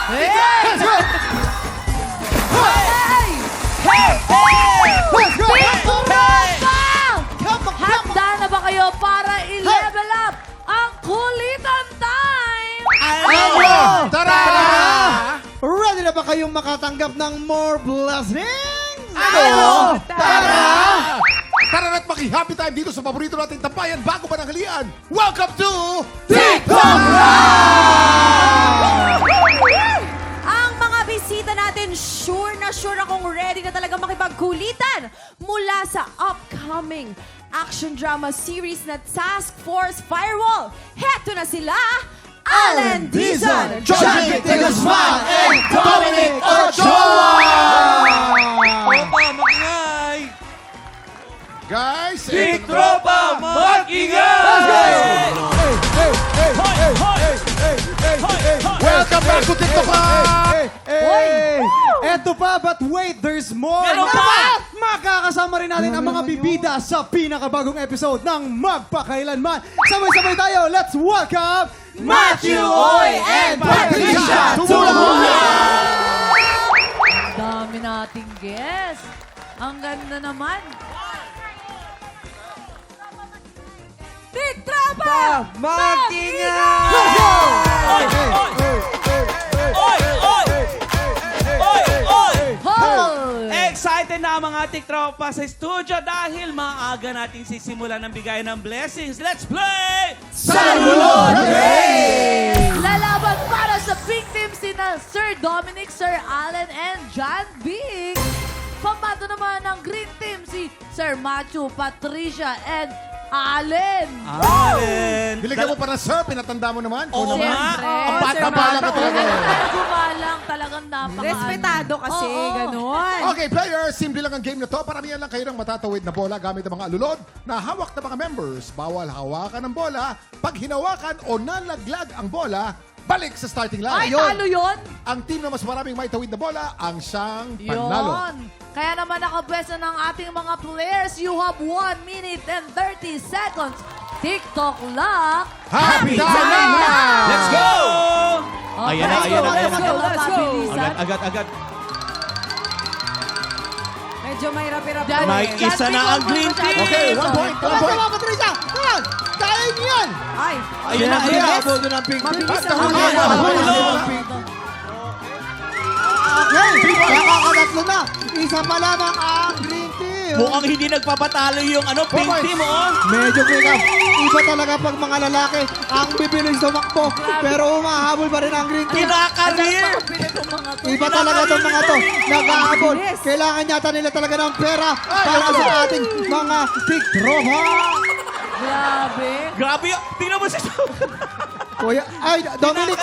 Hey! Let's go! Hey! Let's go! Handa na ba kayo para i-level up ang kulitan time? Ano? Tara! Ready na ba kayong makatanggap ng more blessings? Ano? Tara! Tara na't maki-happy time dito sa paborito nating tampayan bago pa ng halian. Welcome to TikTok Ang mga bisita natin, sure na sure akong ready na talaga makipagkulitan mula sa upcoming action drama series na Task Force Firewall. Heto na sila, Alan Dizon, John Vic de Guzman, and Dominic Ochoa! Tropa, mag-ingay! guys. Big Tropa, mag-ingay! Welcome back to TikTok Live! Hey! Eto pa, but wait, there's more! Meron pa! Makakasama rin natin ang mga bibida sa pinakabagong episode ng Magpakailanman. Sabay-sabay tayo, let's welcome Matthew Oy and Patricia Tulahuna! Dami nating guest. Ang ganda naman. Big Tropa! Mag-ingay! Let's go! Oy! Hoy! Excited na ang mga tiktropa sa studio dahil maaga natin sisimulan ng bigay ng blessings. Let's play! Salulod Race! Lalaban para sa pink team sina Sir Dominic, Sir Allen, and John Big. Pambato naman ng green team si Sir Matthew, Patricia, and Allen. Allen! Binigyan mo pa ng sir, pinatanda mo naman. Oo naman. nga. Ang bata-bata ka talaga. Talagang gumalang, talagang napaka... Respetado kasi, Oo. ganun. Okay, players, simple lang ang game na to. Paramihan lang kayo ng matatawid na bola gamit ang mga alulod na hawak ng mga members. Bawal hawakan ng bola. Pag hinawakan o nalaglag ang bola, balik sa starting line. Ay, talo yun? Ang team na mas maraming may tawid na bola, ang siyang panalo. Yun. Kaya naman nakapwesto ng ating mga players. You have 1 minute and 30 seconds. TikTok lock. Happy time now! Let's go! Okay, Ayan na, ayan na, ayan na. Let's go. Agad. Medyo may rapi-rapi. Jan- May Jan isa Vic, na ang one green point, team. Jan Okay, Vic. 1 point, 1 Come point. on, Patricia! Come on! Kaya niyo yan! Ay, Ayun na, ayun na. Abot ng pink team. mabilis Basta na huli, huli. huli. Okay, nakakatatlo na. Isa pa lamang ang green team. Mukhang hindi nagpapatalo yung pink points. team, oh. Medyo pick up. Iba talaga pag mga lalaki ang bibilis tumakbo. Pero umahabol pa rin ang green team. Kinakarir! Iba talaga itong mga to. Nag-ahabol. Kailangan yata nila talaga ng pera para sa ating mga tiktropa. Grabe. Grabe yun. Tingnan mo si Kuya, ay, Dominic,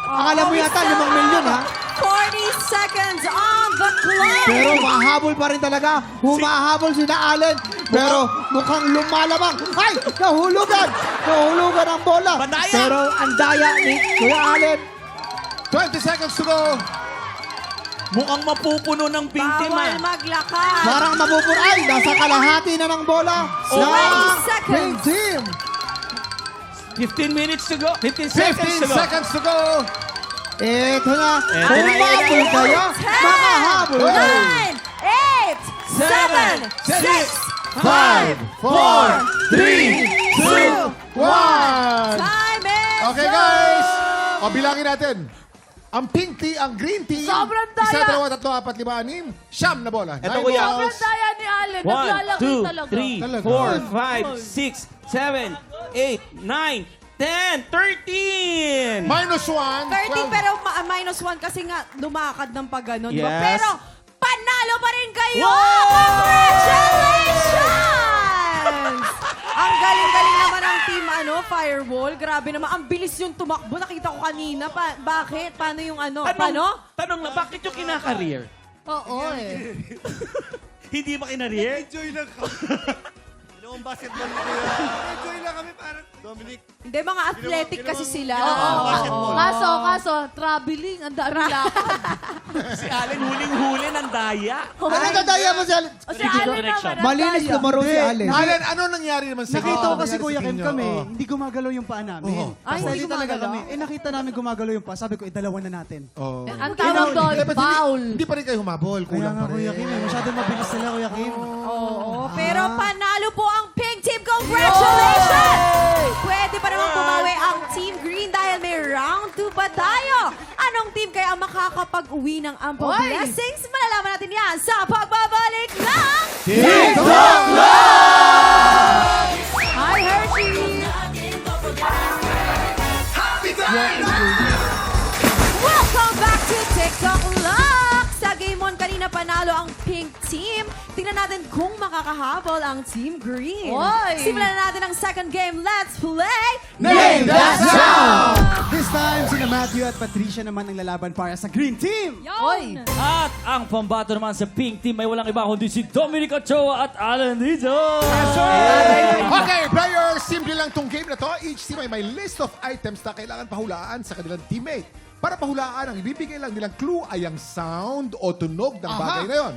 akala mo yata 5 milyon ha? 40 seconds on the clock. Pero mahabol pa rin talaga. Humahabol si na Allen. Pero mukhang lumalabang. Ay! Nahulugan! Nahulugan ang bola. Bandaya! Pero ang daya ni Kuya Allen. 20 seconds to go. Mukhang mapupuno ng pink team, Bawal ah. maglakad. Parang mabubur. Ay! Nasa kalahati na ng bola. Oh, ng 20 seconds. Green Team. 15 minutes to go. 15 15 seconds to go. seconds to go. Ito na. Eto na, Humabol kayo. Makahabol kayo. 9, 8, 7, 6. 5, 4, 3, 2, 1. Time is Okay, guys. O, bilangin natin. Ang pink tea, ang green tea. Sobrang daya. Isa, dalawa, tatlo, apat, lima, anim. Siyam na bola. Eto, 9 kuya. balls. Sobrang daya ni Allen. 1, Naglalaki 2, talaga. 3, Talaga. 4, 5, 6, 7, 8, 9, 10, 13! Minus 1. 30 pero minus 1 kasi nga lumakad ng pag ganun. Yes. Pero panalo pa rin kayo! Wow! Congratulations! Ang galing-galing naman ng team Firewall. Grabe naman. Ang bilis yung tumakbo. Nakita ko kanina. Bakit? Paano yung Paano? Tanong na, bakit yung kinakareer? Oo eh. Hindi ba kinareer? Enjoy lang ka. pang basketball ko yan. Enjoy lang kami parang Dominic. Hindi, mga athletic kasi sila. basketball. Kaso, traveling, ang dami lakad. Si Allen huling-huli ng daya. Ano nadaya mo si Allen? O si Allen naman, ang Malinis daya. lumaro si Allen. Allen, ano nangyari naman sa Nakita ko kasi nangyari Kuya sa Kim inyo? kami, Oo. hindi gumagalaw yung paa namin. Ay, hindi talaga gumagalaw? kami. Nakita namin gumagalaw yung paa. Sabi ko, idalawan na natin. Oh. Ang tawag doon, Dapat foul. Hindi pa rin kayo humabol. Kaya Kulang nga pa Kuya rin. Kim, masyadong mabilis sila Kuya Kim. Oo, pero panalo po ang Pink Team. Congratulations! Pwede pa naman pumawi ang Team Green dahil may round 2 pa tayo. Anong team kaya ang makakapag-uwi ng ampong Oy! blessings? Malalaman natin yan sa pagbabalik ng TikTok Hi, Hershey! Welcome back to TikTok Lock! Sa Game 1 kanina panalo ang Pink Team. Tingnan natin kung makakahabol ang Team Green. Oy! Simulan na natin ang second game. Let's play! Name that sound! This time, sina Matthew at Patricia naman ang lalaban para sa Green Team. Oy! At ang pambato naman sa Pink Team ay walang iba kundi si Dominic Ochoa at Alan Dito. Okay, players, simple lang tong game na to. Each team ay may list of items na kailangan pahulaan sa kanilang teammate. Para pahulaan, ang ibibigay lang nilang clue ay ang sound o tunog ng bagay na yon.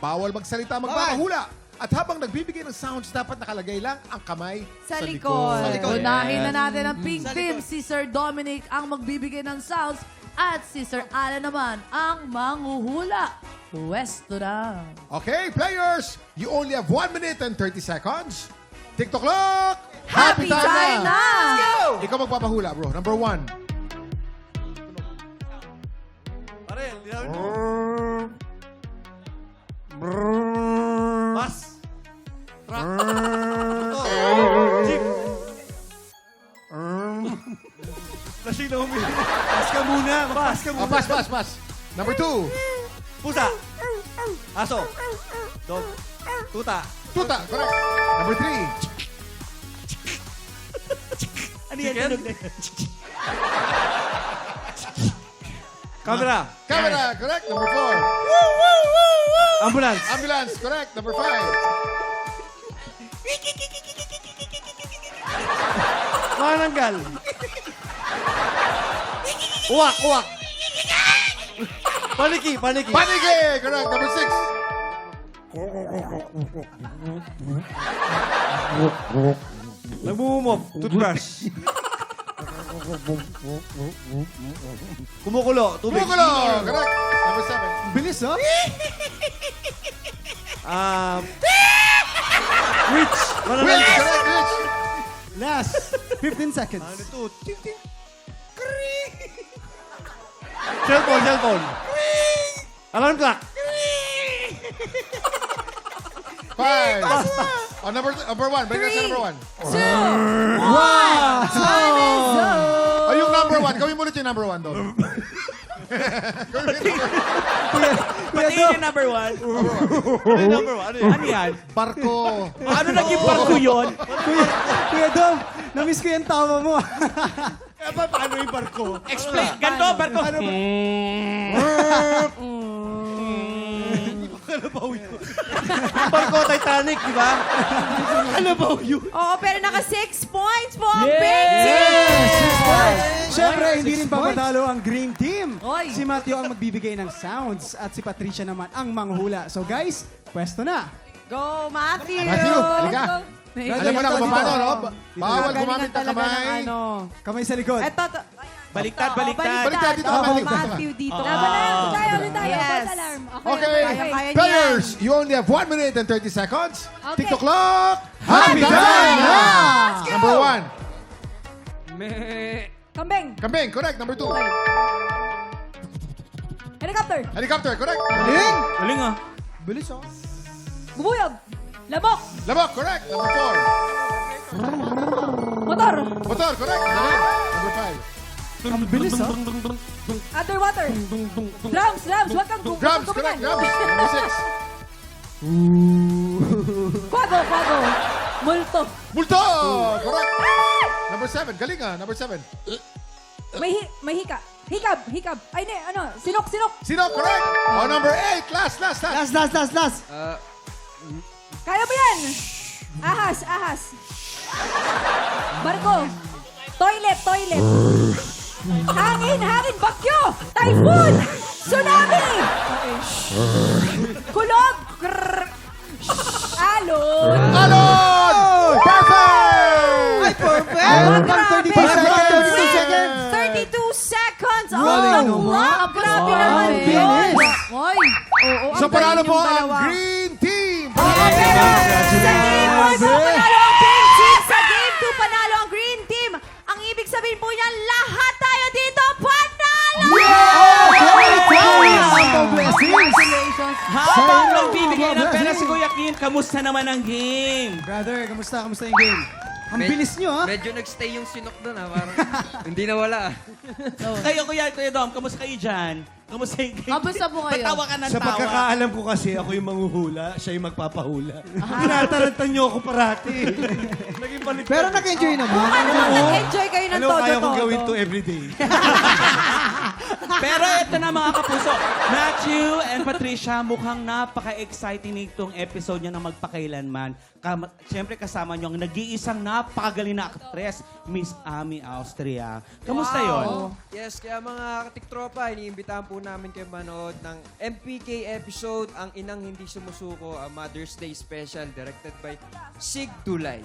Bawal magsalita, magpapahula. At habang nagbibigay ng sounds, dapat nakalagay lang ang kamay Sa sa likod. likod. Unahin na natin ang Pink Team. Si Sir Dominic ang magbibigay ng sounds at si Sir Alan naman ang manghuhula. Pwesto na. Okay, players, you only have 1 minute and 30 seconds. TikTok clock! Happy time na! Ikaw magpapahula, bro. Number 1. Pare, linawin mo. Bus. Truck. Motor. Jeep. Lasing na humingi. Pass ka muna. Pass ka muna. Pass. Number 2. Pusa. Aso. Dog. Tuta. Tuta, correct. Number 3. Ano yan? Tunog na yan? Camera. Camera, correct. Number 4. Ambulance. Ambulance, correct. Number 5. Mananggal. Uwak. Paniki. Paniki, correct. Number 6. Nagmumumop. Toothbrush. Kumukulo. Tubig. Bumukulo, correct. Number 7. Bilis, oh. Witch. Rich, correct, Rich. Last 15 seconds. Ano ito? Ting, ting. Cellphone. Alarm clock. 5. Oh, number 1. Balik na sa number 1. Wow! Oh, yung number 1. Gawin mo ulit yung number 1, Dog. Pati yung number 1. Ano yung number one? Ano yun? Ano yan? Barko. Ano naging barko yun? Kuya Dom, na-miss ko yung tawa mo. Paano yung barko? Explain. Ganito, barko. Barko Titanic, di ba? Oo, pero naka 6 points po ang Pink Team! Siyempre, hindi rin papadalo ang Green Team. Oy. Si Matthew ang magbibigay ng sounds at si Patricia naman ang manghula. So guys, pwesto na. Go, Matthew! Matthew, halika. Alam mo na kung Dito, paano, dito. no? Bawal Galingan gumamit ng talaga kamay. ng ano. Kamay sa likod. Eto, Baliktad. Baliktad dito, Oo, baliktad. Matthew dito. Ulit tayo. Yes. False alarm. Okay, Kaya players, you only have 1 minute and 30 seconds. TikTok clock. Happy time na! Number 1. Kambing. Kambing, correct. Number 2. Helicopter. Helicopter, correct. Galing ah. Bilis, oh. Bubuyog. Labok. Labok, correct. Number 4. Motor. Motor, correct. Number 5. Ang bilis, oh. Underwater. Drums. Huwag kang Drums, correct. Drums. Number 6. Kwago. Multo. Multo, correct. Number 7. Galing ah. Number 7. May hika. Hikab. Ay, Sinok. Sino, correct. Oh, number 8. Last. Last. Kaya mo yan. Ahas. Barko. Toilet. Hangin, bagyo, typhoon, tsunami, kulog, alon. Alon! Perfect! Ay, perfect! Grabe. 32 seconds! 32 seconds on Rolling the clock. Grabe Wow, naman bilis. yun. Hoy! Oo, ang So, panalo galing po yung ang dalawa. Green Team! Oo, pero sa Game 1 po, panalo ang Pink Team. Sa Game 2, panalo ang Green Team. Ang ibig sabihin po niya, lahat tayo dito panalo! Congratulations! Habang nagbibigay ng pera si Kuya Kim, kamusta naman ang game? Brother, kamusta yung game? Ang bilis nyo, ha? Medyo nagstay yung sinok doon, ha? Parang hindi nawala, ah. Kayo, Kuya Dom, kamusta kayo dyan? Kamusta yung game? Kamusta po kayo? Patawa ka ng Sa tawa. pagkakaalam ko kasi, ako yung manghuhula, siya yung magpapahula. Tinataranta niyo ako parati. Naging balik. Pero nag-enjoy naman. Ano naman, nag-enjoy kayo ng Ano kaya kong gawin to todo-todo. everyday? Pero ito na mga kapuso, Matthew and Patricia, mukhang napaka-exciting nitong episode niya na magpakailanman. Siyempre kasama niyo ang nag-iisang napakagaling na aktres, Miss Ami Austria. Kamusta yon? Yes, kaya mga katiktropa, iniimbitahan po namin kayo manood ng MPK episode, Ang Inang Hindi Sumusuko, a Mother's Day Special, directed by Sig Dulay.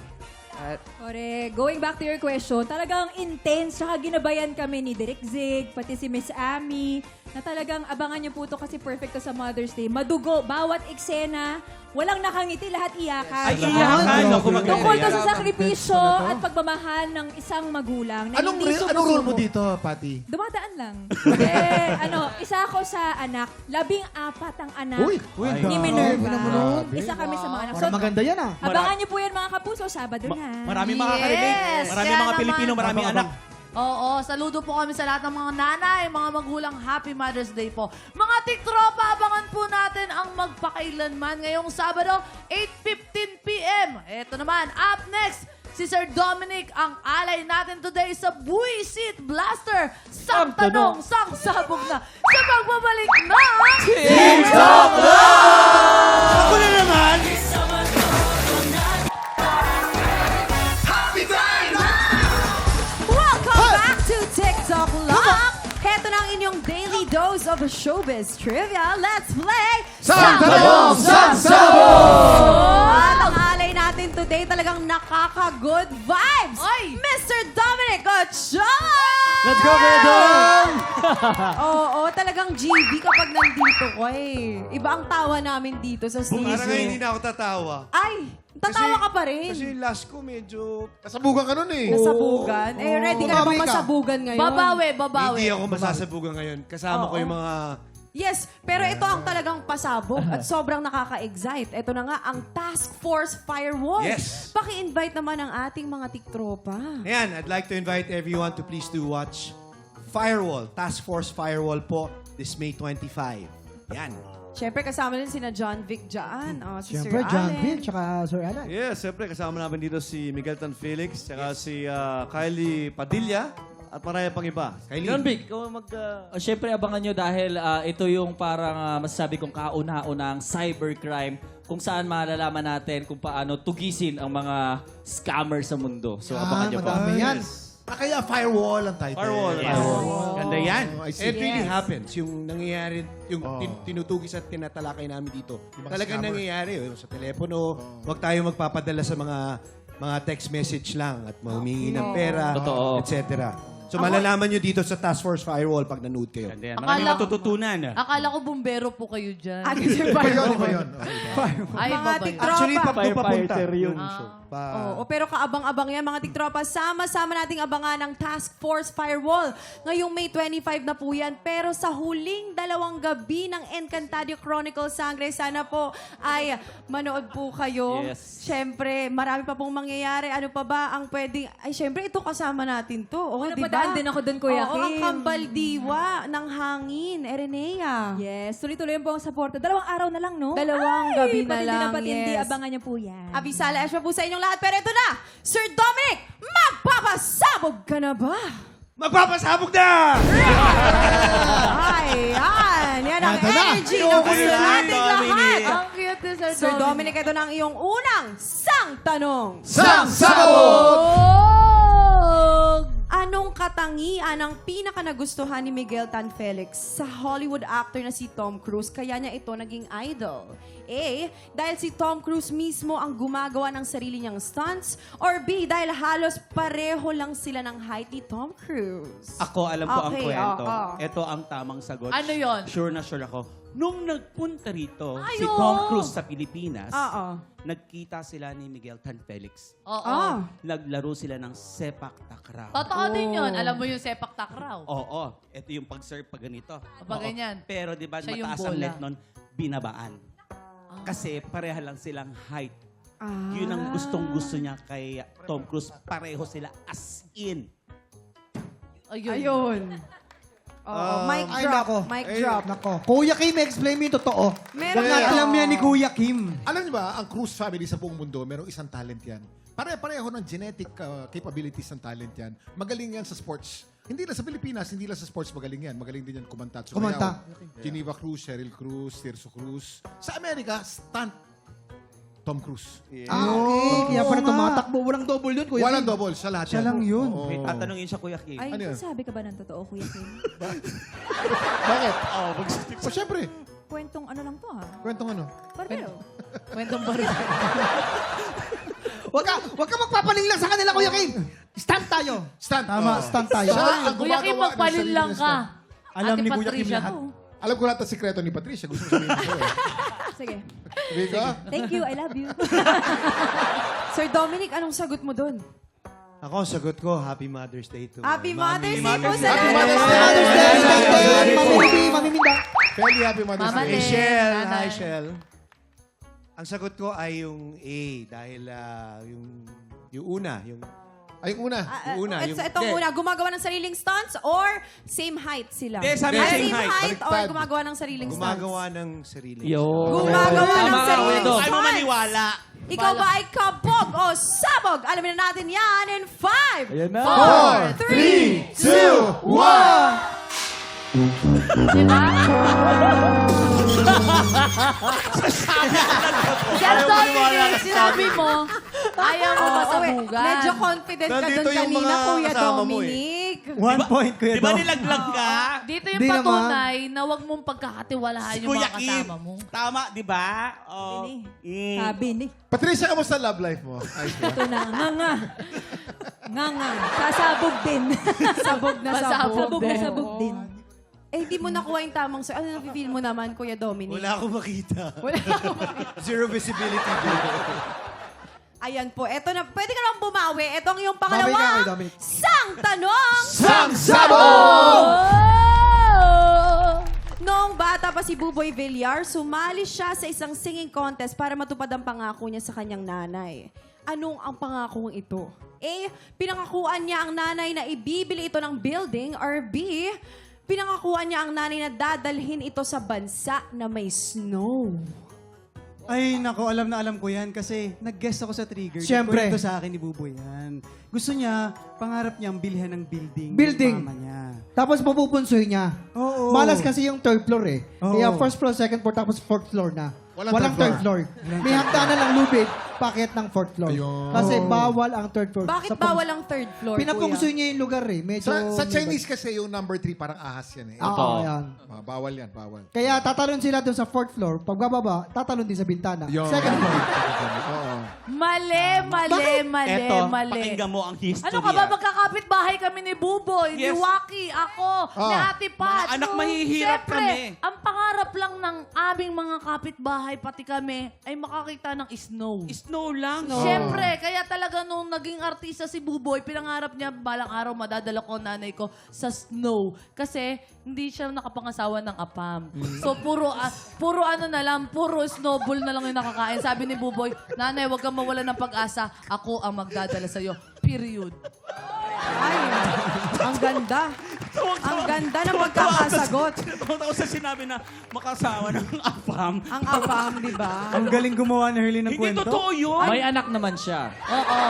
At Correct. Going back to your question, talagang intense, saka ginabayan kami ni Direk Zig, pati si Miss Ami, na talagang abangan niyo po ito kasi perfect to sa Mother's Day. Madugo, bawat eksena, walang nakangiti, lahat iyakan. Ay, iyakan. Naku, maganda Tungkol to yan. sa sakripisyo at pagmamahal ng isang magulang na Anong hindi role mo sumusuko. dito, Patty? Dumadaan lang. Isa ako sa anak, 14 ang anak Uy, ni Minerva. Isa kami sa mga anak. Parang maganda yan, ah. Abangan niyo po yan mga kapuso, Sabado na. Maraming makaka-relate. Yes! Maraming Kaya mga naman- Pilipino, maraming anak. Oo, saludo po kami sa lahat ng mga nanay, mga magulang. Happy Mother's Day po. Mga tiktropa, abangan po natin ang magpakailanman ngayong Sabado, 8:15 p.m. Ito naman, up next, si Sir Dominic, ang alay natin today sa Buisit Blaster. Sang tanong, sang sabog na sa pagbabalik na... Ako na naman! Welcome back to TikTok Lock! Heto na ang inyong daily dose of showbiz trivia. Let's play Sang Tanong, Sang Sabog! At ang alay natin today talagang nakaka-good vibes. Oy! Mr. Dominic Ochoa! Let's go, Redon! Oo, talagang GV kapag nandito ko eh. Iba ang tawa namin dito sa studio. Parang ngayon hindi na ako tatawa. Ay, tatawa ka pa rin. Kasi yung last ko medyo... Kasabugan ka nun eh. Nasabugan. Eh, ready ka na Babawi bang ka. masabugan ngayon? Babawi. Hindi ako masasabugan ngayon. Kasama ko yung mga... Yes, pero ito ang talagang pasabog at sobrang nakaka-excite. Ito na nga ang Task Force Firewall. Yes. Paki-invite naman ang ating mga tiktropa. Ayan, I'd like to invite everyone to please do watch Firewall, Task Force Firewall po, this May 25. Yan. Siyempre, kasama din sina John Vic dyan. Si Siyempre, Sir John Allen. Vic, tsaka Sir Alan. Yes, siyempre kasama namin dito si Miguel Tan Felix, saka si Kylie Padilla, at marami pang iba. Kylie. John Vic, ikaw Siyempre, abangan nyo dahil ito yung parang masasabi kong kauna-unang cybercrime kung saan malalaman natin kung paano tugisin ang mga scammer sa mundo. So, abangan nyo po. madami yan. Kaya Firewall ang title. Firewall. Ganda yan. I see. It really happens. Yung nangyayari, yung tinutugis at tinatalakay namin dito. mga Talagang scammer. nangyayari. Yung sa telepono, huwag tayo magpapadala sa mga text message lang at humingi ng pera, Totoo. etc. So malalaman nyo dito sa Task Force Firewall pag nanood kayo. Ganda yan. Maraming matututunan. Akala ko bumbero po kayo dyan. Agad Iba yun, iba yun. Ay, Mga babay. tiktropa. Actually, pag doon papunta. Oo, pero kaabang-abang yan mga tiktropa. Sama-sama nating abangan ang Task Force Firewall. Ngayong May 25 na po yan. Pero sa huling 2 gabi ng Encantadio Chronicles Sangre, sana po ay manood po kayo. Yes. Siyempre, marami pa pong mangyayari. Ano pa ba ang pwedeng... Ay, siyempre, ito kasama natin to. Oo, Ako, diba? napadaan din ako dun, Kuya Oo, ang Kim. kambal diwa ng hangin. Erenea. Yes, tuloy-tuloy po ang suporta. 2 araw na lang, no? 2 gabi na patindi lang, patindi. yes. Abangan niyo po yan. Abisala Espa po sa inyong lahat. Pero ito na, Sir Dominic, magpapasabog ka na ba? Magpapasabog na! Ay, yan. Yan ang Ito na. energy ng gusto nating lahat. Ang cute ni Sir Sir Dominic, ito na ang iyong unang sang tanong. Sang sabog! Oh! Anong katangian ang pinaka nagustuhan ni Miguel Tan Felix sa Hollywood actor na si Tom Cruise kaya niya ito naging idol? A. Dahil si Tom Cruise mismo ang gumagawa ng sarili niyang stunts? Or B. Dahil halos pareho lang sila ng height ni Tom Cruise? Ako, alam ko ang Okay, kwento. oo. Ito ang tamang sagot. Ano yon? Sure na sure ako. Nung nagpunta rito si Ayun. Tom Cruise sa Pilipinas, Oo. nagkita sila ni Miguel Tan Felix. Oo. Naglaro sila ng sepak takraw. Totoo din yun. Alam mo yung sepak takraw. Oo. Ito yung pag-serve pag ganito. Pag Oo. ganyan. Pero di ba Siya yung mataas ang bola. net nun, binabaan. Kasi pareha lang silang height. Yun ang gustong-gusto niya kay Tom Cruise. Pareho sila as in. Ayun. Oo, mic Ay, drop. nako. Mic Ay, drop. Nako. Kuya Kim, explain mo yung totoo. Meron Wala yan. alam yan ni Kuya Kim. Alam niyo ba, ang Cruz family sa buong mundo, merong isang talent yan. Pare-pareho ng genetic capabilities ng talent yan. Magaling yan sa sports. Hindi lang sa Pilipinas, hindi lang sa sports magaling yan. Magaling din yan kumanta. at sumayaw. Kumanta. Geneva Cruz, Cheryl Cruz, Tirso Cruz. Sa Amerika, stunt. Tom Cruise. Okay. Kaya pala tumatakbo. Walang double yun, Kuya Walang Kim. double, siya lahat Siya yan. lang yun. Oo. Wait, tatanungin siya, Kuya Kim. Ay, Ano yun? sabi ka ba ng totoo, Kuya Kim? Bakit? Oh, syempre. Kwentong ano lang to, ha? Kwentong ano? Pareho. Kwentong baril. Wag ka magpapaling lang sa kanila, Kuya Kim. Stand tayo. Stunt. Tama, Oo. stunt tayo. Siya ang Kuya Kim, gumagawa ng magpalin sarili lang niyang ka. stunt. Alam Ate ni Kuya Kim Patricia lahat. to. Alam ko lahat ang sikreto ni Patricia. Gusto mo sabihin ko eh. Sige. Vika? Thank you, I love you. Sir Dominic, anong sagot mo dun? Ako, sagot ko, Happy Mother's Day to Happy Mommy. Mother's Day po sa Happy lahat. Mother's Day! Mother's Day, Mamiminda. Fairly happy Mother's Mama Day. Day. Shell, Nanay. hi Shell. Ang sagot ko ay yung A dahil yung una, yung Ay, una. Yung una, yung- Itong Hindi. una, gumagawa ng sariling stunts or same height sila? Hindi, sabi Ah, same same height. height or Baliktad. gumagawa ng sariling stunts? gumagawa ng sarili. Gumagawa ng Tama ka, sariling Udo. stunts. Ay mo maniwala. Ikaw ba ay kabog o sabog? Alamin na natin yan in 5, Ayan na. 4, 3, 2, 1! Diba? Sir Dominic, sinabi mo, ayaw mo masabugan. Medyo confident ka Nandito doon yung kanina, mga Kuya kasama mo Dominic. 1 point, Kuya Di ba Dom. nilaglag ka? Dito yung Di patunay na huwag mong pagkakatiwalaan yung Kuya mga Kim. kasama mo. Tama, di ba? Oh. Sabi ni. Patricia, kamusta love life mo? Ayos ba? Ito na, nga. Nga. Sasabog din. Sabog na sabog. Sabog na din. sabog din. Eh, di mo nakuha yung tamang sir. Ano na-feel mo naman, Kuya Dominic? Wala akong makita. Wala. Zero visibility. Ayan po. Eto na. Pwede ka lang bumawi. Ito ang iyong Bawi ka, Kuya pangalawa. Dominic. Sang tanong! Sang sabog! Noong bata pa si Buboy Villar, sumali siya sa isang singing contest para matupad ang pangako niya sa kanyang nanay. Anong ang pangakong ito? A. Pinangakuan niya ang nanay na ibibili ito ng building. Or B. Pinangakuan niya ang nanay na dadalhin ito sa bansa na may snow. Ay, nako, alam na alam ko yan kasi nag-guest ako sa Trigger. Siyempre. Kwento sa akin ni Buboy yan. Gusto niya, pangarap niyang bilhan ng building. Building. Yung mama niya. Tapos mapupunsoy niya. Oo. Malas kasi yung third floor eh. Oo. Kaya first floor, second floor, tapos fourth floor na. Walang third floor. May hagdanan lang lubid, paket ng fourth floor. Ayun. Kasi bawal ang third floor. Bakit bawal ang third floor, Pinapungsoy Kuya? niya yung lugar eh. Medyo... Sa Chinese kasi yung number 3 parang ahas yan eh. Oo, yan. Bawal yan, bawal. Kaya tatalon sila doon sa fourth floor. Pag bababa, tatalon din sa bintana. Yun. Second floor. Oo. Mali. Eto, pakinggan mo ang history. Ano ka ba? Magkakapit bahay kami ni Buboy, ni Yes. Waki, ako, ni Ate Pat. Mga anak, mahihirap Siyempre, kami. ang pangarap lang ng aming mga kapitbahay, pati kami, ay makakita ng snow. Snow lang. Siyempre, kaya talaga nung naging artista si Buboy, pinangarap niya balang araw madadala ko ang nanay ko sa snow. Kasi hindi siya nakapangasawa ng apam. So puro ano na lang, puro snowball na lang yung nakakain. Sabi ni Buboy, nanay, huwag kang mawala ng pag-asa. Ako ang magdadala sa'yo. Period. Ay, ang ganda. Ang ganda ng pagkakasagot. Tawag sa sinabi na makasawa ng apam. Ang apam, di ba? Ang galing gumawa ni Herlin ng Hindi kwento. totoo yun. May anak naman siya. Oo.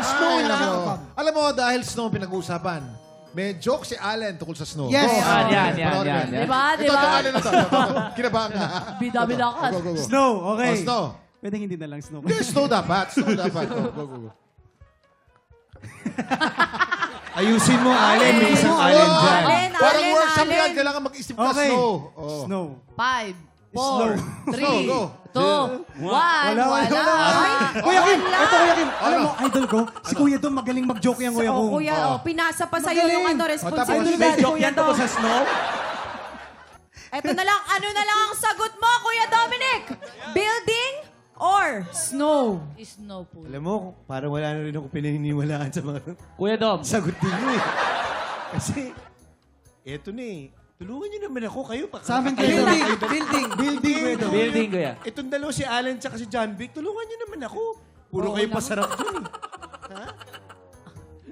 Snow lang. Alam mo, dahil snow pinag-uusapan, May joke si Allen tungkol sa snow. Yes. Go. Yan. Diba? Ito, Allen na to. Kinabahan ka. Bida-bida ka. Go. Snow, okay. Oh, snow. Pwedeng hindi na lang snow. Hindi, snow dapat. Go. Ayusin mo, Allen. May isang Allen dyan. Parang workshop yan. Kailangan mag-isip ka Okay. snow. Oh. Snow. 5, Snow. 4, 3, Snow, go. 2, 1. Wala. Kuya Kim, ito Kuya Kim. Alam mo, idol ko, si Kuya Dom magaling mag-joke yung Kuya ko. Kuya, pinasa pa sa'yo Magaling. yung May responsibilidad, joke Kuya yan tungkol Dom. sa snow? Eto na lang, ano na lang ang sagot mo, Kuya Dominic? Building or snow? Snow po. Alam mo, parang wala na rin ako pinaniniwalaan sa mga Kuya Dom. sagot ninyo eh. Kasi, eto na eh. Tulungan nyo naman ako. Kayo pa. Sa amin Kayo kayo. na. Building. Kuya Dom. Building, Kuya. Itong dalawa si Allen tsaka si John Vic, tulungan nyo naman ako. Puro kayo pasarap dun eh.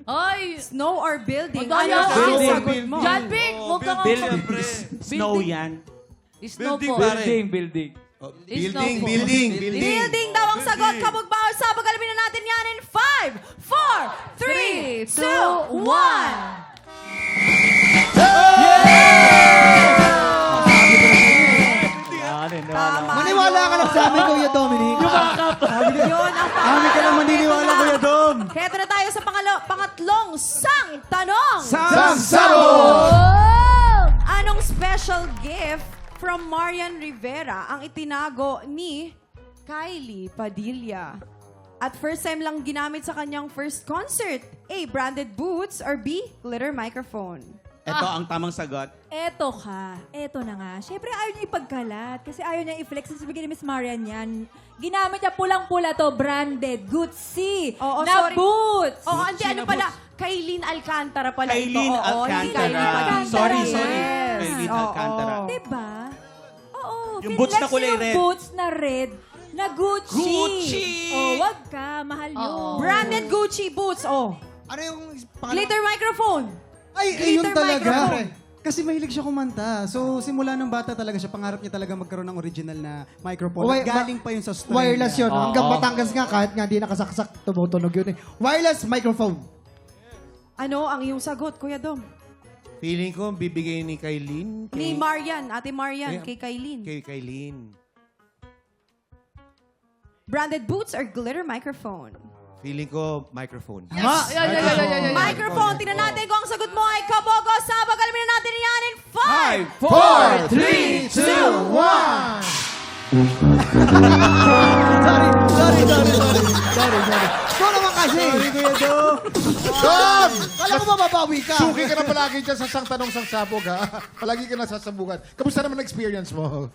Ay! Snow or building? Magkano? Ano ang Building. sagot mo? John Vic, huwag kang Snow yan. Snow po. Building. Building, po. building. Building daw ang sagot. Kabog bawal sabog. Alamin na natin yan in 5, 4, 3, 2, 1. Tama. Maniwala ka lang sa amin, Kuya Dominic. Yun ang Amin ka lang maniniwala, Kuya Dom. Heto na tayo sa pangatlong sang tanong. Anong special gift from Marian Rivera ang itinago ni Kylie Padilla? At first time lang ginamit sa kanyang first concert. A. Branded boots or B. Glitter microphone. Ito ang tamang sagot. Eto ka. Eto na nga. Siyempre, ayaw niya ipagkalat. Kasi ayaw niya i-flex. Sabi ni Miss Marian yan. Ginamit niya pulang-pula to. Branded. Gucci. Oo, na sorry. boots. Oo, hindi, ano pala? Kailin Alcantara pala ito. Kailin Oo, hindi Alcantara. Kylie Padilla. Sorry. Yes. Kailin Oo. Alcantara. Diba? Oo. Yung boots na finlex kulay yung red. boots na red. Na Gucci. Gucci! Oh, wag ka. Mahal yun. Branded Gucci boots. Oh. Ano yung Glitter microphone. Ay, yun Glitter talaga. microphone. Kasi mahilig siya kumanta. So, simula nung bata talaga siya, pangarap niya talaga magkaroon ng original na microphone. Wi- Galing pa yun sa Australia. Wireless yun. Hanggang Batangas nga, kahit nga di nakasaksak, tumutunog yun eh. Wireless microphone. Ano ang iyong sagot, Kuya Dom? Feeling ko, bibigay ni Kailin. Ni Marian, Ate Marian, Kay- kay Kailin. Kay Kailin. Branded boots or glitter microphone? Feeling ko, microphone. Microphone. Tingnan natin kung ang sagot mo ay kabogo. Sabag. Alamin na natin yan in 5, 4, 3, 2, 1. Sorry. Ikaw naman kasi. Dom! Kala ko mababawi ka. Suki ka na palagi dyan sa sang tanong sang sabog, ha? Palagi ka na sasabugan. Kamusta naman ang experience mo?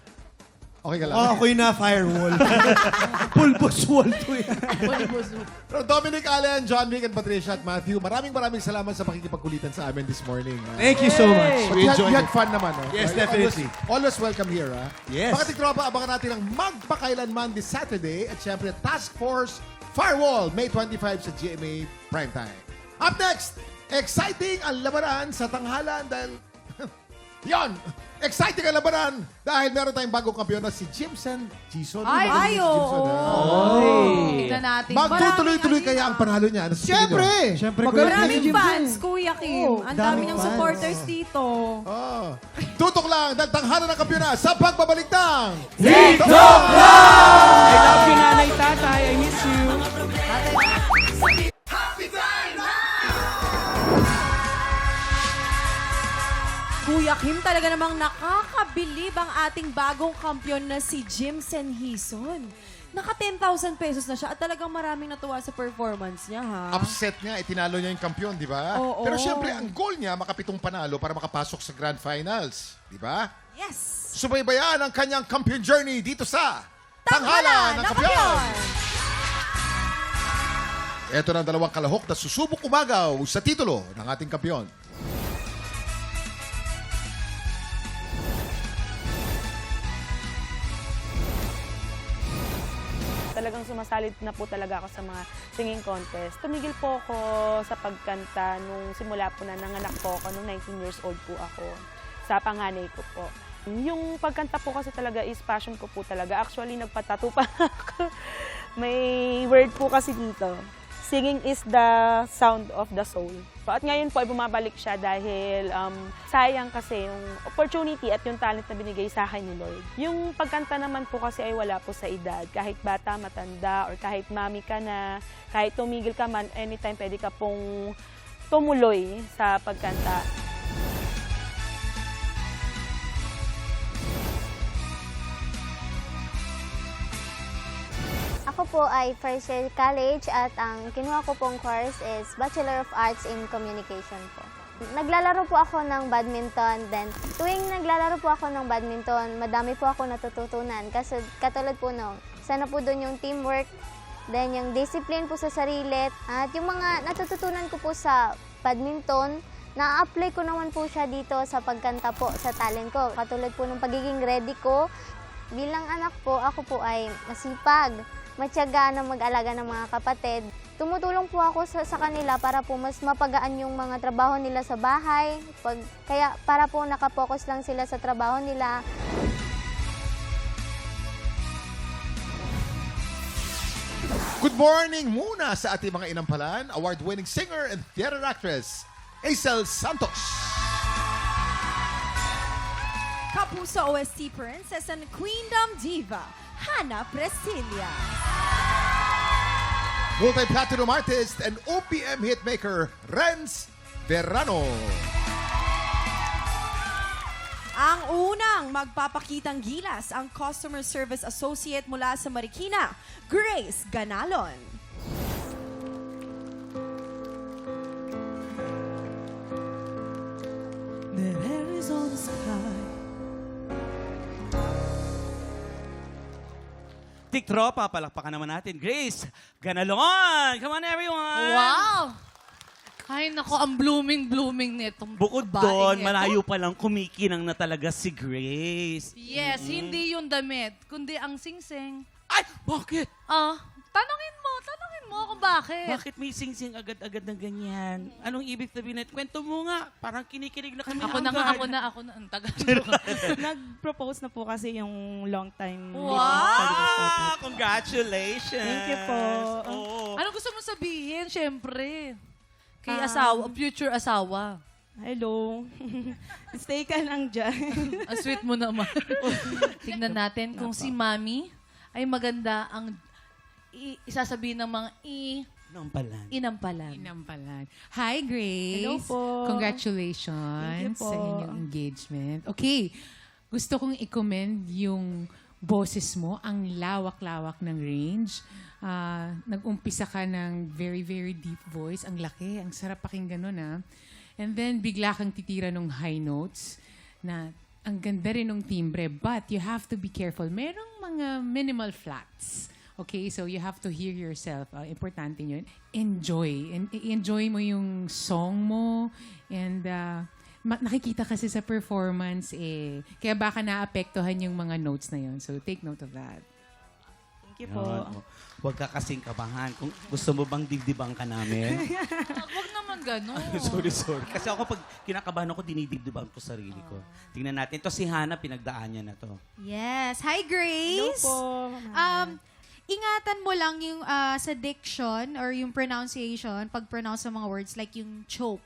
Okay ka lang? Oh, ako yung na-firewall. Pulbos wall to eh. Pero Dominic, Allen, John Vic, and Patricia at Matthew, maraming salamat sa pakikipagkulitan sa amin this morning. Ha? Thank you so much. But you had fun naman, ha? Yes, definitely. Always welcome here, ha? Yes. Mga tiktropa, abangan natin ang magpakailanman this Saturday at syempre Task Force Firewall, May 25 sa GMA Primetime. Up next, exciting ang labanan sa tanghalan dahil... Yon! Exciting ang labanan dahil meron tayong bagong kampiyon na si Jimson Gison. Ay, oo. Tignan natin. Magtutuloy-tuloy kaya ang panalo niya. Ano sa tingin niyo? Siyempre. Maraming Jimson. fans, Kuya Kim. Ang dami daming ng fans. supporters dito. Oh. Tutok lang dahil tanghalan ng kampiyon na sa pagbabalik ng... I love you, nanay, tatay. I miss you. Kuya Kim, talaga namang nakakabilib ang ating bagong kampiyon na si Jimson Hison. Naka 10,000 pesos na siya at talagang maraming natuwa sa performance niya, ha? Upset nga, itinalo niya yung kampiyon, di ba? Oo. Pero syempre, ang goal niya, makapitong panalo para makapasok sa Grand Finals. Di ba? Yes! Subaybayan ang kanyang kampiyon journey dito sa Tanghalan ng Kampiyon! Ito na ang dalawang kalahok na susubok umagaw sa titulo ng ating kampiyon. Talagang sumasalit na po talaga ako sa mga singing contest. Tumigil po ako sa pagkanta nung simula po na nanganak po ako, nung 19 years old po ako, sa panganay ko po. Yung pagkanta po kasi talaga is passion ko po talaga. Actually, nagpatato pa ako. May word po kasi dito. Singing is the sound of the soul. At ngayon po ay bumabalik siya dahil sayang kasi yung opportunity at yung talent na binigay sa akin ni Lord. Yung pagkanta naman po kasi ay wala po sa edad. Kahit bata, matanda, or kahit mami ka na, kahit tumigil ka man, anytime pwede ka pong tumuloy sa pagkanta. Ako po ay first year college at ang kinuha ko pong course is Bachelor of Arts in Communication po. Naglalaro po ako ng badminton, then tuwing naglalaro po ako ng badminton, madami po ako natututunan kasi katulad po sana po doon yung teamwork, then yung discipline po sa sarili, at yung mga natututunan ko po sa badminton, na-apply ko naman po siya dito sa pagkanta po sa talent ko. Katulad po ng pagiging ready ko, bilang anak po, ako po ay masipag, matyaga na mag-alaga ng mga kapatid. Tumutulong po ako sa kanila para po mas mapagaan yung mga trabaho nila sa bahay. Kaya para po nakapokus lang sila sa trabaho nila. Good morning muna sa ating mga inampalan, award-winning singer and theater actress, Aisel Santos. Kapuso OST Princess and Queendom Diva, Hannah Presilia. Multi-platinum artist and OPM hitmaker, Renz Verano. Ang unang magpapakitang gilas ang Customer Service Associate mula sa Marikina, Grace Ganalon. The Arizona sky. Tiktropa, palakpakan naman natin. Grace Ganalon! Come on, everyone! Wow! Ay, nako, ang blooming nitong Bukod babaeng doon, ito. malayo pa lang kumikinang na talaga si Grace. Yes, hindi yung damit, kundi ang singsing. Ay, bakit? Tanungin mo kung bakit. Bakit may sing-sing agad-agad na ganyan? Anong ibig sabihin na? Kwento mo nga. Parang kinikilig na kami. Ako na. Ang tagal. Nag-propose na po kasi yung long time. Wow! Congratulations! Thank you po. Oo. Ano gusto mo sabihin, syempre? Kay future asawa. Hello. Stay ka lang dyan. Ang sweet mo naman. Tingnan natin kung si Mami ay maganda ang isasabihin ng mga Inampalan. Inampalan. Hi, Grace. Hello po. Congratulations Thank you po. sa inyong engagement. Okay, gusto kong i-commend yung boses mo, ang lawak-lawak ng range. Nag-umpisa ka ng very, very deep voice. Ang laki, ang sarap pakinggan nun, ha? And then, bigla kang titira ng high notes na ang ganda rin ng timbre, but you have to be careful. Merong mga minimal flats. Okay, so you have to hear yourself. Importante yun. Enjoy mo yung song mo. And nakikita kasi sa performance, kaya baka naapektuhan yung mga notes na yun. So take note of that. Thank you po. Huwag ka kasing kabahan. Kung gusto mo bang dibdibang ka namin? Huwag naman gano'n. sorry. Kasi ako pag kinakabahan ako, dinidibdiban ko sarili ko. Tingnan natin. Ito si Hannah, pinagdaan niya na to. Yes. Hi, Grace. Hello po. Ingatan mo lang yung sa diction or yung pronunciation, pag-pronounce ng mga words like yung choke.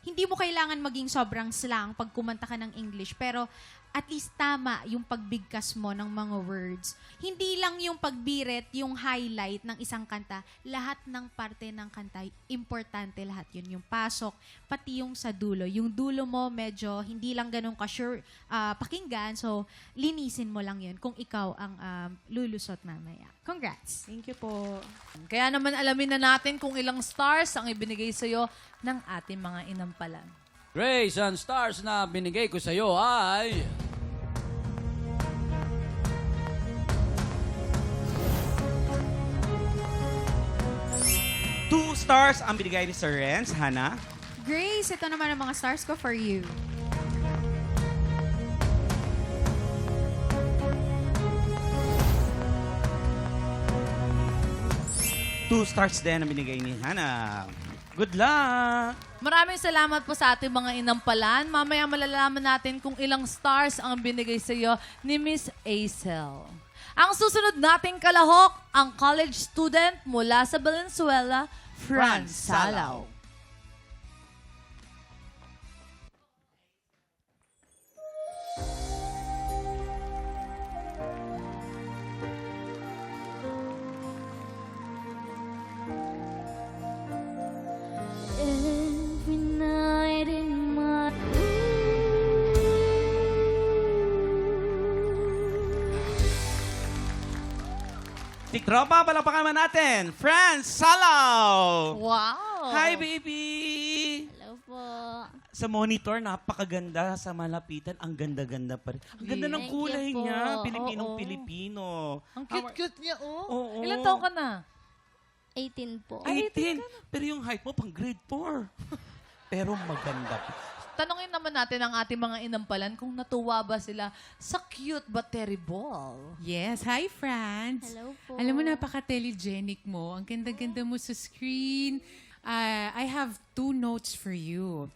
Hindi mo kailangan maging sobrang slang pag kumanta ka ng English, pero at least tama yung pagbigkas mo ng mga words. Hindi lang yung pagbirit, yung highlight ng isang kanta. Lahat ng parte ng kanta, importante lahat yun. Yung pasok, pati yung sa dulo. Yung dulo mo medyo hindi lang ganun ka-sure pakinggan. So, linisin mo lang yun kung ikaw ang lulusot mamaya. Congrats! Thank you po. Kaya naman alamin na natin kung ilang stars ang ibinigay sa'yo ng ating mga inampalan. Grace, ang stars na binigay ko sa iyo ay... 2 stars ang binigay ni Sir Renz. Hannah? Grace, ito naman ang mga stars ko for you. Two stars din ang binigay ni Hannah. Good luck! Maraming salamat po sa ating mga inampalan. Mamaya malalaman natin kung ilang stars ang binigay sa iyo ni Miss Aisel. Ang susunod nating kalahok, ang college student mula sa Valenzuela, Franz Salaw. Tiktropa, palapakan naman natin. Franz Salaw! Wow! Hi, baby! Hello po. Sa monitor, napakaganda. Sa malapitan, ang ganda-ganda pa rin. Ang ganda ng Thank kulay you po. niya. Pilipinong-Pilipino. Ang cute-cute niya, oh. Oo. Ilan taon ka na? 18 po. 18. Pero yung height mo, pang grade 4. Pero maganda. Tanungin naman natin ang ating mga inampalan kung natuwa ba sila sa cute but terrible. Yes. Hi, Franz. Hello po. Alam mo, napaka-telegenic mo. Ang ganda-ganda mo sa screen. I have 2 notes for you.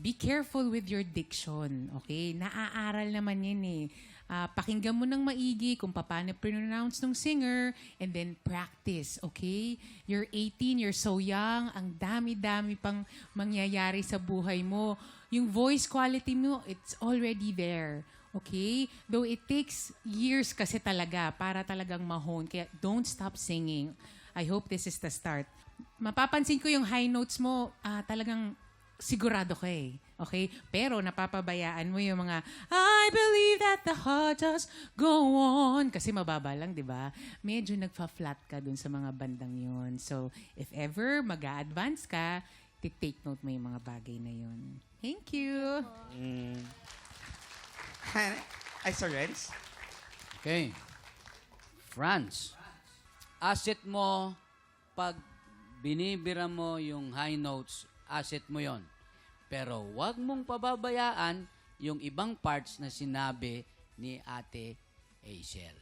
Be careful with your diction, okay? Naaaral naman yan eh. Pakinggan mo ng maigi kung paano pronounce ng singer and then practice, okay? You're 18, you're so young, ang dami-dami pang mangyayari sa buhay mo. Yung voice quality mo, it's already there, okay? Though it takes years kasi talaga para talagang mahone, kaya don't stop singing. I hope this is the start. Mapapansin ko yung high notes mo, talagang sigurado ka eh. Okay? Pero napapabayaan mo yung mga, I believe that the heart does go on. Kasi mababa lang, di ba? Medyo nagfa-flat ka dun sa mga bandang yun. So, if ever mag-a-advance ka, take note mo yung mga bagay na yun. Thank you. Ay, Sir Renz? Okay. Franz, asset mo, pag binibira mo yung high notes, asset mo yon. Pero wag mong pababayaan yung ibang parts na sinabi ni Ate Hazel.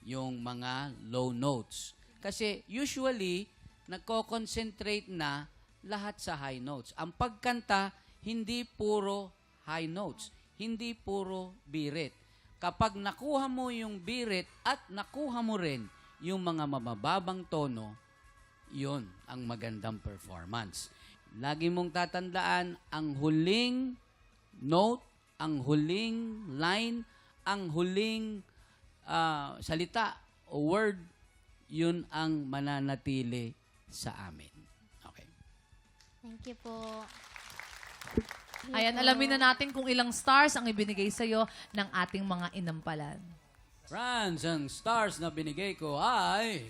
Yung mga low notes. Kasi usually, nagko-concentrate na lahat sa high notes. Ang pagkanta, hindi puro high notes. Hindi puro birit. Kapag nakuha mo yung birit at nakuha mo rin yung mga mabababang tono, yun ang magandang performance. Lagi mong tatandaan ang huling note, ang huling line, ang huling salita o word, yun ang mananatili sa amin. Okay. Thank you po. Ayan, alamin na natin kung ilang stars ang ibinigay sa'yo ng ating mga inampalan. Franz, ang stars na binigay ko ay...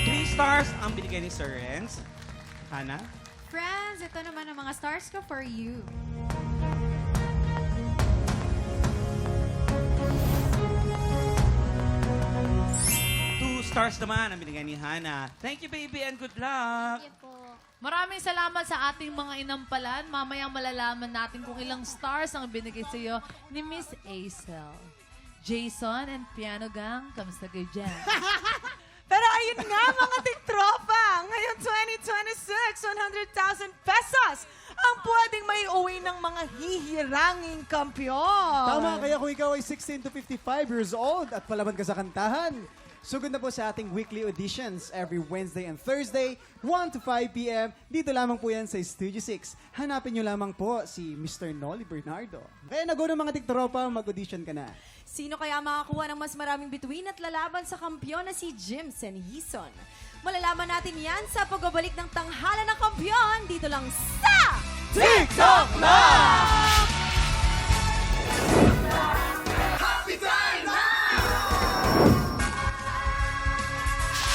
3 stars ang binigay ni Sir Renz. Hana? Friends, ito naman ang mga stars ko for you. Stars naman ang binigay ni Hana. Thank you, baby, and good luck. Thank you po. Maraming salamat sa ating mga inampalan. Mamaya malalaman natin kung ilang stars ang binigay sa iyo ni Miss Hazel. Jason and Piano Gang, kamusta kayo dyan? Pero ayun nga mga tiktropa, ngayon 2026, 100,000 pesos ang pwedeng may uwi ng mga hihiranging kampiyon. Tama, kaya kung ikaw ay 16 to 55 years old at palaban ka sa kantahan, sugod na po sa ating weekly auditions every Wednesday and Thursday, 1 to 5 p.m. Dito lamang po yan sa Studio 6. Hanapin nyo lamang po si Mr. Nolly Bernardo. Kaya nago ng mga tiktropa, mag-audition ka na. Sino kaya makakuha ng mas maraming bituin at lalaban sa kampiyon na si Jimson Hison? Malalaman natin yan sa pagbabalik ng Tanghalan ng Kampiyon dito lang sa TikTok Live! Happy time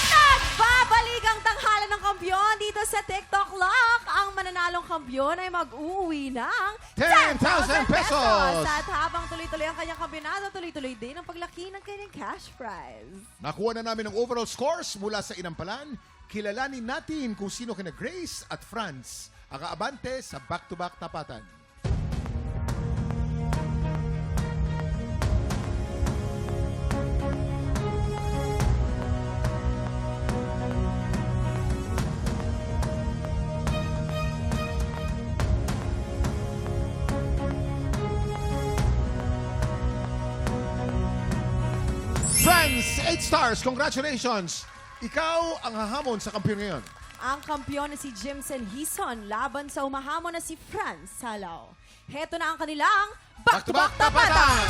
Nagbabalik ang Tanghalan ng Kampiyon dito sa TikTok Lock. Ang mananalong kampiyon ay mag-uwi ng 10,000 pesos! At habang tuloy-tuloy ang kanyang kampionado, tuloy-tuloy din ang paglaki ng kanyang cash prize. Nakuha na namin ang overall scores mula sa inampalan. Kilalanin natin kung sino kina Grace at Franz ang kaabante sa back-to-back tapatan. Franz, 8 stars. Congratulations! Ikaw ang hahamon sa kampiyon ngayon. Ang kampiyon na si Jimson Hison laban sa umahamon na si Franz Salaw. Heto na ang kanilang back-to-back tapatan!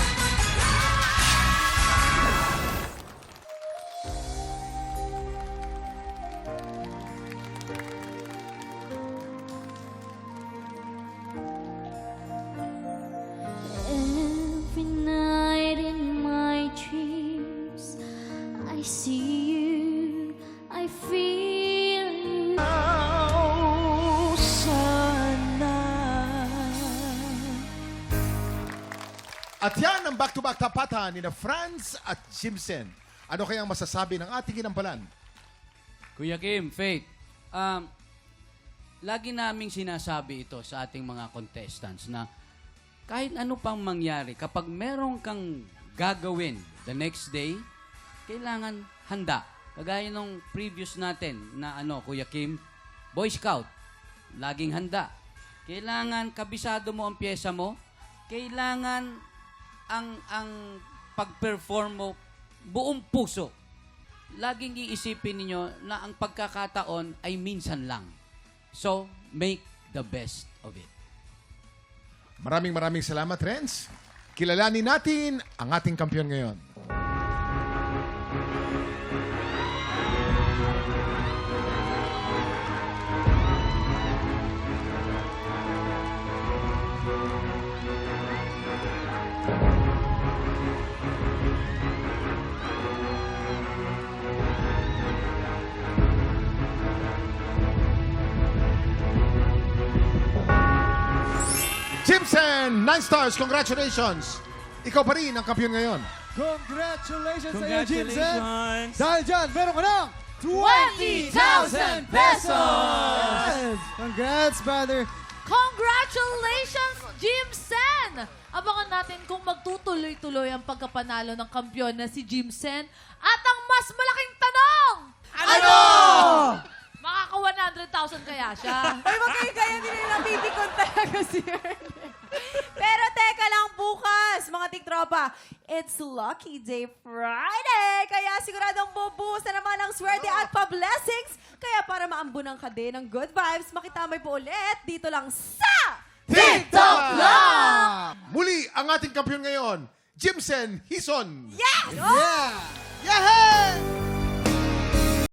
At yan ang back-to-back tapatan ni na Franz at Jimsen. Ano kayang masasabi ng ating ginampalan? Kuya Kim, Faith, lagi naming sinasabi ito sa ating mga contestants na kahit ano pang mangyari, kapag meron kang gagawin the next day, kailangan handa. Kagaya nung previous natin na Kuya Kim, Boy Scout, laging handa. Kailangan kabisado mo ang pyesa mo. Kailangan ang pag-perform mo buong puso. Laging iisipin ninyo na ang pagkakataon ay minsan lang. So, make the best of it. Maraming salamat, Renz. Kilalanin natin ang ating kampiyon ngayon. Jimsen, 9 stars, congratulations! Ikaw pa rin ang kampiyon ngayon. Congratulations sa iyo, Jimsen! Congratulations! Dahil dyan, meron ka ng 20,000 pesos! Yes! Congrats, brother! Congratulations, Jimsen! Abangan natin kung magtutuloy-tuloy ang pagkapanalo ng kampiyon na si Jimsen. At ang mas malaking tanong! Ano? Makaka 100,000 kaya siya. Ay, wag kayo kaya din nila titikon talaga si Ernest. Pero teka lang bukas, mga tiktropa, it's Lucky Day Friday. Kaya siguradong bubuhos na naman ang swerte at pa-blessings. Kaya para maambunan ka din ng good vibes, makitamay po ulit dito lang sa TikTok Lang! Muli, ang ating kampiyon ngayon, Jimsen Hison. Yes! Yeah! Yahoo!